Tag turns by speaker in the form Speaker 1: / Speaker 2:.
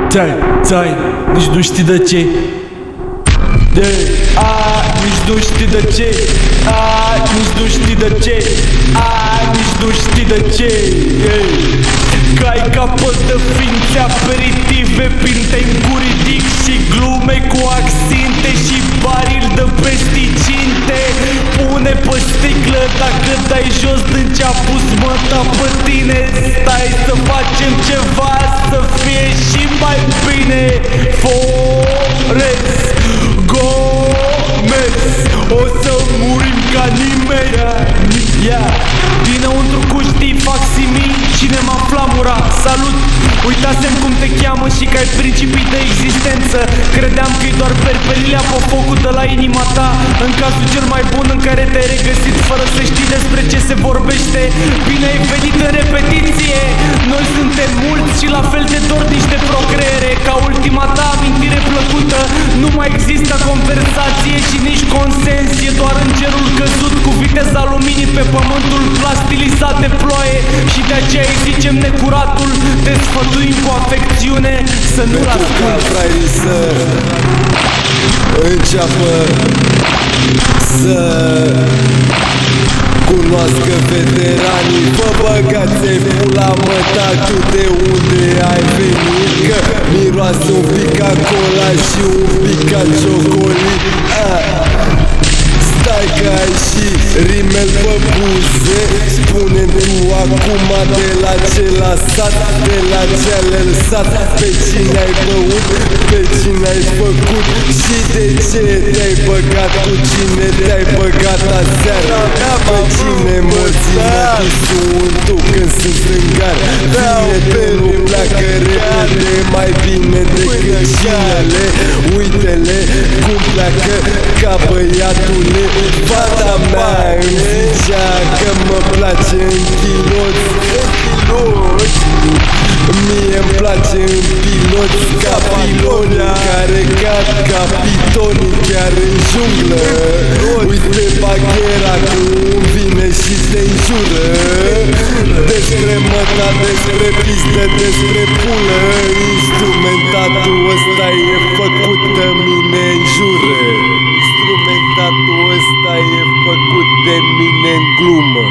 Speaker 1: Tai, nici nu știi de ce. Nici nu știi de ce. Nici nu știi de ce. Nici nu știi de ce. Cai capăt de ființe aperitive, pinte în curidic și glume cu accinte și baril de pesticinte. Pune pe sticlă dacă dai jos din ce-a pus măta pe tine. Stai să facem ceva să fie și mai bine. Forest Gomez, o să murim ca nimeni. Dinăuntru cu știi facsimii, cinema flamura. Salut, uitasem cum te cheamă și că ai principii de existență. Credeam că-i doar perperilea pe focul de la inima ta. În cazul cel mai bun în care te-ai regăsit fără să știi despre ce se vorbește. Bine ai venit în repetiție. Noi suntem mulți și la fel de dornici de procreere. Ca ultima ta amintire plăcută, nu mai există conversație și nici consens. E doar îngerul căzut cu viteza luminii pe pământul plastilizat de ploaie. Și de aceea îi zicem necuratul, te sfătuim cu afecțiune să nu-l asculti.
Speaker 2: Fraierii să înceapă să cunoască veteranii. Fă băgați-ai pula mă, tu de unde ai venit? Că miroase un pic ca cola și un pic ca ciocolit. Stai că ai și rimel pe buze. Spune-mi tu acum de la ce lăsat, de la ce ai lăsat, pe cine ai băut, pe cine ai făcut și de ce te-ai băgat, cu cine te-ai băgat aseară, pe cine mărțină visul tu când sunt în gar. Vine pleacă repede mai bine decât cinele. Uite-le cum pleacă ca băiatule. Fata mea îmi zicea că mă place în chiloți. Mie-mi place în piloți ca pilonii care cad ca pitonii chiar în junglă. Uite baghera cum vine și te înjură. Despre măta, despre pistă, despre pulă. Instrumentatul ăsta e făcut de mine în jură. Instrumentatul ăsta e făcut de mine în glumă.